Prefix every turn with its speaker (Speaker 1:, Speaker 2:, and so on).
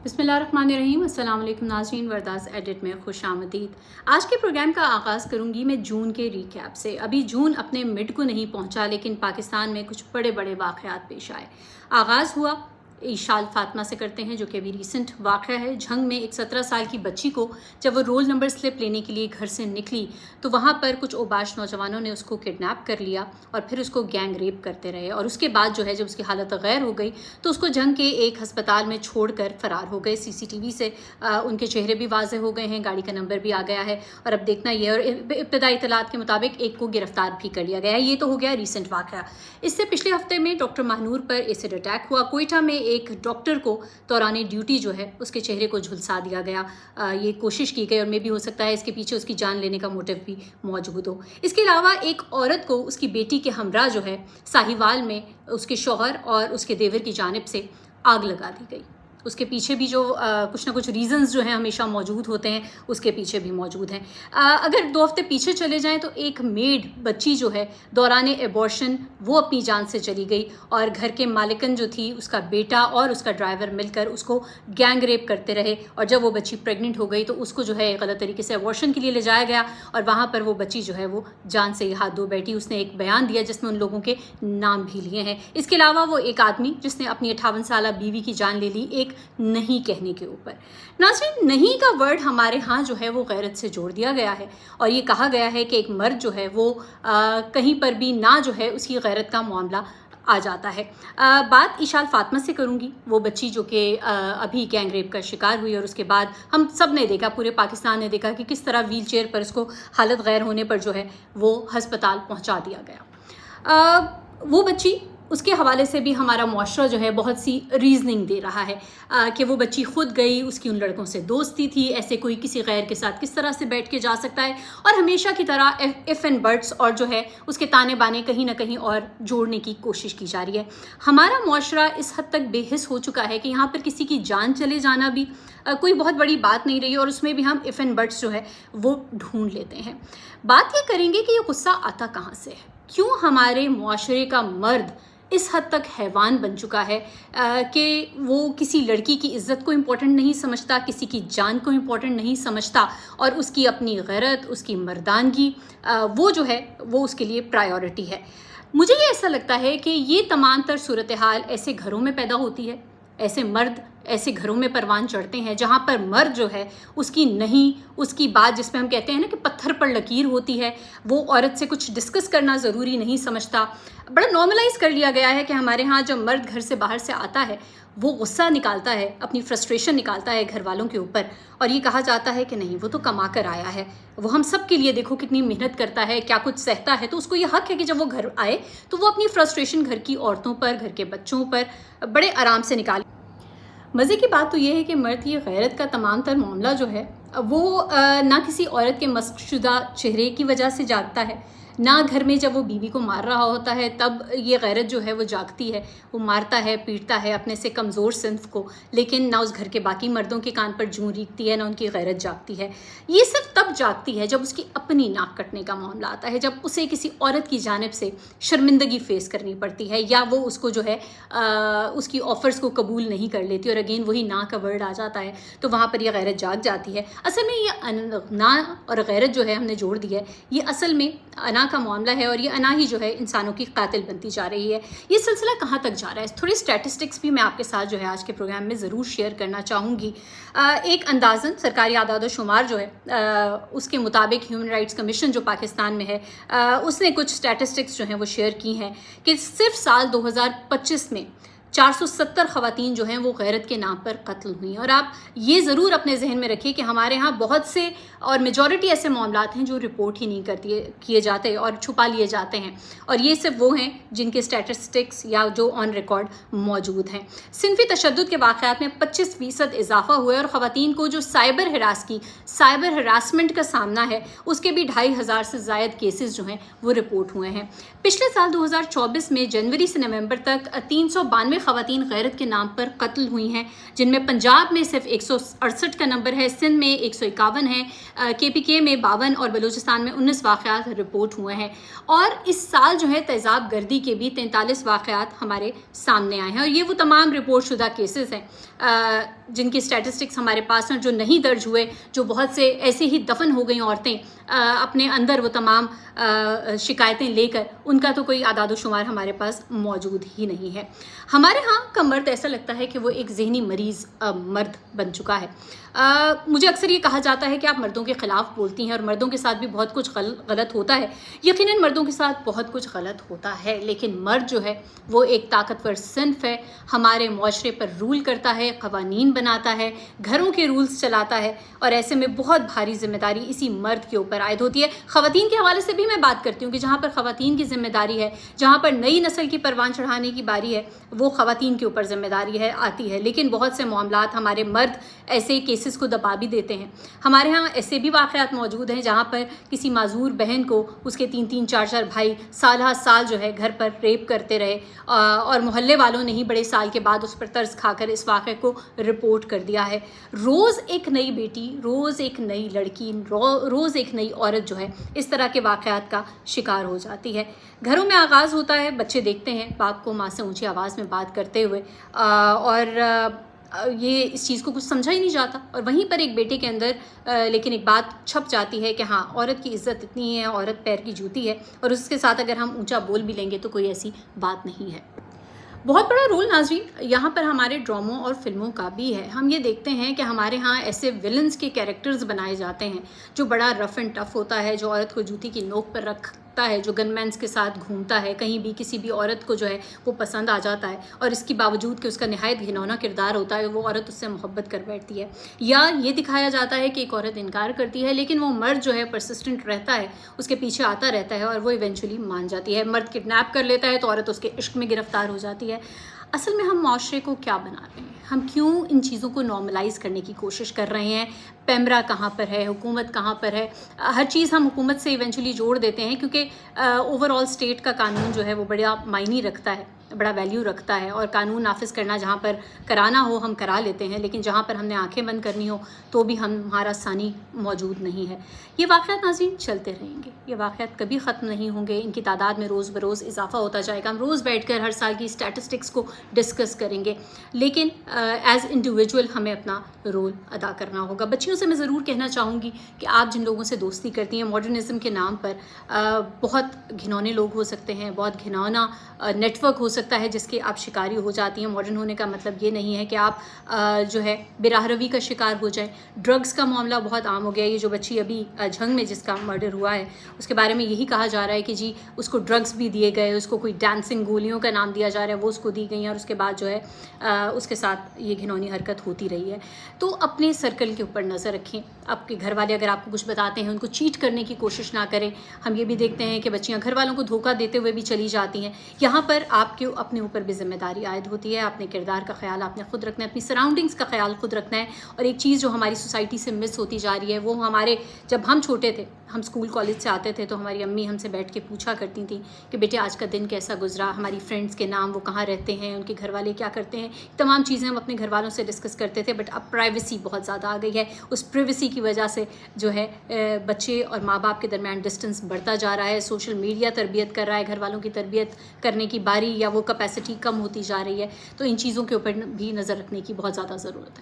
Speaker 1: बिस्मिल्लाहिर्रहमानिर्रहीम। अस्सलाम वालेकुम नाज़रीन, वरदास एडिट में खुश आमदीद। आज के प्रोग्राम का आगाज़ करूंगी मैं जून के रिकैप से। अभी जून अपने मिड को नहीं पहुंचा, लेकिन पाकिस्तान में कुछ बड़े बड़े वाक़यात पेश आए। आगाज़ हुआ ईशाल फातिमा से करते हैं, जो कि अभी रिसेंट वाक़या है। झंग में एक 17 साल की बच्ची को जब वो रोल नंबर स्लिप लेने के लिए घर से निकली तो वहाँ पर कुछ ओबाश नौजवानों ने उसको किडनैप कर लिया और फिर उसको गैंग रेप करते रहे। और उसके बाद जो है, जब उसकी हालत गैर हो गई तो उसको झंग के एक हस्पताल में छोड़कर फ़रार हो गए। CCTV से उनके चेहरे भी वाज़े हो गए हैं, गाड़ी का नंबर भी आ गया है और अब देखना ये, और इब्तदाई इत्तलात के मुताबिक एक को गिरफ्तार भी कर लिया गया है। ये तो हो गया रिसेंट वाक़या। इससे पिछले हफ्ते में डॉक्टर महानूर पर एसिड अटैक हुआ। कोयटा में एक डॉक्टर को दौरान ड्यूटी जो है उसके चेहरे को झुलसा दिया गया। ये कोशिश की गई और मे भी हो सकता है इसके पीछे उसकी जान लेने का मोटिव भी मौजूद हो। इसके अलावा एक औरत को उसकी बेटी के हमरा जो है साहिवाल में उसके शौहर और उसके देवर की जानिब से आग लगा दी गई। उसके पीछे भी जो कुछ ना कुछ रीज़न्स जो हैं हमेशा मौजूद होते हैं, उसके पीछे भी मौजूद हैं। अगर 2 हफ्ते पीछे चले जाएं तो एक मेड बच्ची जो है दौरान एबॉर्शन वो अपनी जान से चली गई और घर के मालिकन जो थी, उसका बेटा और उसका ड्राइवर मिलकर उसको गैंग रेप करते रहे। और जब वो बच्ची प्रेग्नेंट हो गई तो उसको जो है गलत तरीके से एबॉर्शन के लिए ले जाया गया और वहाँ पर वो बच्ची जो है वो जान से हाथ धो बैठी। उसने एक बयान दिया जिसमें उन लोगों के नाम भी लिए हैं। इसके अलावा वो एक आदमी जिसने अपनी 58 साल बीवी की जान ले ली एक नहीं कहने के ऊपर। नाज़रीन, नहीं का वर्ड हमारे यहाँ जो है वो गैरत से जोड़ दिया गया है और ये कहा गया है कि एक मर्द जो है वो कहीं पर भी ना जो है उसकी गैरत का मामला आ जाता है। बात ईशाल फातिमा से करूंगी, वो बच्ची जो कि अभी गैंग रेप का शिकार हुई और उसके बाद हम सब ने देखा, पूरे पाकिस्तान ने देखा कि किस तरह व्हील चेयर पर उसको हालत गैर होने पर जो है वो हस्पताल पहुंचा दिया गया। वो बच्ची, उसके हवाले से भी हमारा मुआशरा जो है बहुत सी रीज़निंग दे रहा है कि वो बच्ची खुद गई, उसकी उन लड़कों से दोस्ती थी, ऐसे कोई किसी गैर के साथ किस तरह से बैठ के जा सकता है। और हमेशा की तरह इफ़ एंड बट्स और जो है उसके ताने बाने कहीं ना कहीं और जोड़ने की कोशिश की जा रही है। हमारा मुआशरा इस हद तक बेहिस हो चुका है कि यहाँ पर किसी की जान चले जाना भी कोई बहुत बड़ी बात नहीं रही और उसमें भी हम इफ़ एंड बट्स जो है वो ढूंढ लेते हैं। बात ये करेंगे कि ये गुस्सा आता कहाँ से है, क्यों हमारे मुआशरे का मर्द इस हद तक हैवान बन चुका है कि वो किसी लड़की की इज़्ज़त को इम्पोर्टेंट नहीं समझता, किसी की जान को इम्पोर्टेंट नहीं समझता और उसकी अपनी गैरत, उसकी मर्दानगी वो जो है वो उसके लिए प्रायोरिटी है। मुझे ये ऐसा लगता है कि ये तमाम तर सूरत हाल ऐसे घरों में पैदा होती है, ऐसे मर्द ऐसे घरों में परवान चढ़ते हैं जहाँ पर मर्द जो है उसकी नहीं, उसकी बात जिसमें हम कहते हैं ना कि पत्थर पर लकीर होती है, वो औरत से कुछ डिस्कस करना ज़रूरी नहीं समझता। बड़ा नॉर्मलाइज कर लिया गया है कि हमारे यहाँ जब मर्द घर से बाहर से आता है वो गुस्सा निकालता है, अपनी फ्रस्ट्रेशन निकालता है घर वालों के ऊपर और ये कहा जाता है कि नहीं, वो तो कमा कर आया है, वो हम सब के लिए देखो कितनी मेहनत करता है, क्या कुछ सहता है, तो उसको ये हक है कि जब वो घर आए तो वो अपनी फ्रस्ट्रेशन घर की औरतों पर, घर के बच्चों पर बड़े आराम से निकाले। मज़े की बात तो ये है कि मर्द ये गैरत का तमाम तर मामला जो है वो ना किसी औरत के मस्कशुदा चेहरे की वजह से जागता है, ना घर में जब वो बीवी को मार रहा होता है तब ये गैरत जो है वो जागती है। वो मारता है, पीटता है अपने से कमज़ोर सिंफ को, लेकिन ना उस घर के बाकी मर्दों के कान पर जूं रीखती है, ना उनकी गैरत जागती है। ये सिर्फ तब जागती है जब उसकी अपनी नाक कटने का मामला आता है, जब उसे किसी औरत की जानिब से शर्मिंदगी फेस करनी पड़ती है या वो उसको जो है उसकी ऑफ़र्स को कबूल नहीं कर लेती और अगेन वही ना का वर्ड आ जाता है, तो वहाँ पर यह गैरत जाग जाती है। असल में ये ना और गैरत जो है हमने जोड़ दिया है, ये असल में अना का मामला है और ये अना ही जो है इंसानों की कातिल बनती जा रही है। ये सिलसिला कहाँ तक जा रहा है, थोड़ी स्टैटिस्टिक्स भी मैं आपके साथ जो है आज के प्रोग्राम में ज़रूर शेयर करना चाहूँगी। एक अंदाज़न सरकारी आदाद व शुमार जो है उसके मुताबिक ह्यूमन राइट्स कमीशन जो पाकिस्तान में है उसने कुछ स्टैटिस्टिक्स जो हैं वो शेयर की हैं कि सिर्फ साल 2025 में 470 ख़वातीन जो हैं वो गैरत के नाम पर कत्ल हुई हैं। और आप ये ज़रूर अपने जहन में रखिए कि हमारे यहाँ बहुत से और मेजॉरिटी ऐसे मामलात हैं जो रिपोर्ट ही नहीं किए जाते और छुपा लिए जाते हैं, और ये सिर्फ वो हैं जिनके स्टैटिस्टिक्स या जो ऑन रिकॉर्ड मौजूद हैं। सिनफी तशद्दुद के वाक़यात में 25% इजाफा हुआ है और ख़वातीन को जो साइबर हरासमेंट का सामना है उसके भी 2500 से ज़ायद केसेस जो हैं वो रिपोर्ट हुए हैं। पिछले साल 2024 में जनवरी से नवंबर तक 392 ख़वातीन गैरत के नाम पर कत्ल हुई हैं, जिनमें पंजाब में सिर्फ 168 का नंबर है, सिंध में 151 है, KPK में 52 और बलूचिस्तान में 19 वाक़यात रिपोर्ट हुए हैं। और इस साल जो है तेज़ाब गर्दी के भी 43 वाक़यात हमारे सामने आए हैं और ये वो तमाम रिपोर्ट शुदा केसेस हैं जिनकी स्टैटिस्टिक्स हमारे पास हैं, जो नहीं दर्ज हुए, जो बहुत से ऐसे ही दफन हो गई औरतें अपने अंदर वो तमाम शिकायतें लेकर, उनका तो कोई आदाद शुमार हमारे पास मौजूद ही नहीं है। हमारे यहाँ का मर्द ऐसा लगता है कि वो एक ज़हनी मरीज़ मर्द बन चुका है। मुझे अक्सर ये कहा जाता है कि आप मर्दों के ख़िलाफ़ बोलती हैं और मर्दों के साथ भी बहुत कुछ गलत होता है। यकीनन मर्दों के साथ बहुत कुछ गलत होता है, लेकिन मर्द जो है वो एक ताकतवर सिन्फ है, हमारे मुआशरे पर रूल करता है, क़वानीन बनाता है, घरों के रूल्स चलाता है, और ऐसे में बहुत भारी जिम्मेदारी इसी मर्द के ऊपर आयद होती है। ख़वातीन के हवाले से भी मैं बात करती हूँ कि जहाँ पर ख़वातीन की जिम्मेदारी है, जहाँ पर नई नस्ल की परवान चढ़ाने की बारी है, वो ख़वातीन के ऊपर जिम्मेदारी है आती है। लेकिन बहुत से मामलात हमारे मर्द ऐसे केसेस को दबा भी देते हैं। हमारे यहाँ ऐसे भी वाक़यात मौजूद हैं जहाँ पर किसी माजूर बहन को उसके 3-3, 4-4 भाई साल जो है घर पर रेप करते रहे, और मोहल्ले वालों ने ही बड़े साल के बाद उस पर तर्स खाकर इस वाक़े को रिपोर्ट कर दिया है। रोज़ एक नई बेटी, रोज़ एक नई लड़की, रोज़ एक नई औरत जो है इस तरह के वाक़यात का शिकार हो जाती है। घरों में आगाज़ होता है, बच्चे देखते हैं बाप को माँ से ऊंची आवाज़ में बात करते हुए, और ये इस चीज़ को कुछ समझा ही नहीं जाता, और वहीं पर एक बेटे के अंदर लेकिन एक बात छप जाती है कि हाँ, औरत की इज़्ज़त इतनी है, औरत पैर की जूती है, और उसके साथ अगर हम ऊंचा बोल भी लेंगे तो कोई ऐसी बात नहीं है। बहुत बड़ा रोल नाज़रीन यहाँ पर हमारे ड्रामों और फिल्मों का भी है। हम ये देखते हैं कि हमारे यहाँ ऐसे विलन्स के कैरेक्टर्स बनाए जाते हैं जो बड़ा रफ एंड टफ होता है, जो औरत को जूती की नोक पर रखता है, जो गनमैन्स के साथ घूमता है, कहीं भी किसी भी औरत को जो है वो पसंद आ जाता है, और इसके बावजूद कि उसका नहायत घिनौना किरदार होता है, वो औरत उससे मोहब्बत कर बैठती है। या ये दिखाया जाता है कि एक औरत इनकार करती है, लेकिन वो मर्द जो है परसिस्टेंट रहता है, उसके पीछे आता रहता है, और वो इवेंचुअली मान जाती है। मर्द किडनैप कर लेता है तो औरत उसके इश्क में गिरफ्तार हो जाती है। असल में हम माशरे को क्या बना रहे हैं? हम क्यों इन चीज़ों को नॉर्मलाइज करने की कोशिश कर रहे हैं? पैमरा कहाँ पर है, हुकूमत कहाँ पर है? हर चीज़ हम हुकूमत से इवेंचुअली जोड़ देते हैं, क्योंकि ओवरऑल स्टेट का कानून जो है वो बड़ा मायने रखता है, बड़ा वैल्यू रखता है, और कानून नाफिज करना जहाँ पर कराना हो हम करा लेते हैं, लेकिन जहाँ पर हमने आंखें बंद करनी हो तो भी हमारा सानी मौजूद नहीं है। ये वाक़यात नाज़रीन चलते रहेंगे, ये वाक़यात कभी ख़त्म नहीं होंगे, इनकी तादाद में रोज़ बरोज़ इजाफा होता जाएगा। हम रोज़ बैठकर हर साल की स्टैटिस्टिक्स को डिस्कस करेंगे, लेकिन एज़ इंडिविजुअल हमें अपना रोल अदा करना होगा। बच्चियों से मैं ज़रूर कहना चाहूँगी कि आप जिन लोगों से दोस्ती करती हैं मॉडर्निज़म के नाम पर, बहुत घिनौने लोग हो सकते हैं, बहुत घिनौना नेटवर्क हो सकता है जिसके आप शिकारी हो जाती हैं। मॉडर्न होने का मतलब ये नहीं है कि आप जो है बेराहरवी का शिकार हो जाए। ड्रग्स का मामला बहुत आम हो गया है। ये जो बच्ची अभी झंग में जिसका मर्डर हुआ है, उसके बारे में यही कहा जा रहा है कि जी उसको ड्रग्स भी दिए गए, उसको कोई डांसिंग गोलियों का नाम दिया जा रहा है, वो उसको दी गई हैं, और उसके बाद जो है उसके साथ ये घिनौनी हरकत होती रही है। तो अपने सर्कल के ऊपर नज़र रखें। आपके घर वाले अगर आपको कुछ बताते हैं, उनको चीट करने की कोशिश ना करें। हम ये भी देखते हैं कि बच्चियाँ घर वालों को धोखा देते हुए भी चली जाती हैं। यहाँ पर आपके अपने ऊपर भी जिम्मेदारी आयद होती है। अपने किरदार का ख्याल आपने खुद रखना है, अपनी सराउंडिंग्स का ख्याल खुद रखना है। और एक चीज़ जो हमारी सोसाइटी से मिस होती जा रही है, वो हमारे जब हम छोटे थे, हम स्कूल कॉलेज से आते थे तो हमारी अम्मी हमसे बैठ के पूछा करती थी कि बेटे आज का दिन कैसा गुजरा, हमारी फ्रेंड्स के नाम, वो कहाँ रहते हैं, उनके घर वाले क्या करते हैं, तमाम चीज़ें हम अपने घर वालों से डिस्कस करते थे। बट अब प्राइवेसी बहुत ज़्यादा आ गई है। उस प्राइवेसी की वजह से जो है बच्चे और माँ बाप के दरमियान डिस्टेंस बढ़ता जा रहा है। सोशल मीडिया तरबियत कर रहा है, घर वालों की तरबियत करने की बारी या वो कैपेसिटी कम होती जा रही है। तो इन चीज़ों के ऊपर भी नज़र रखने की बहुत ज़्यादा ज़रूरत है।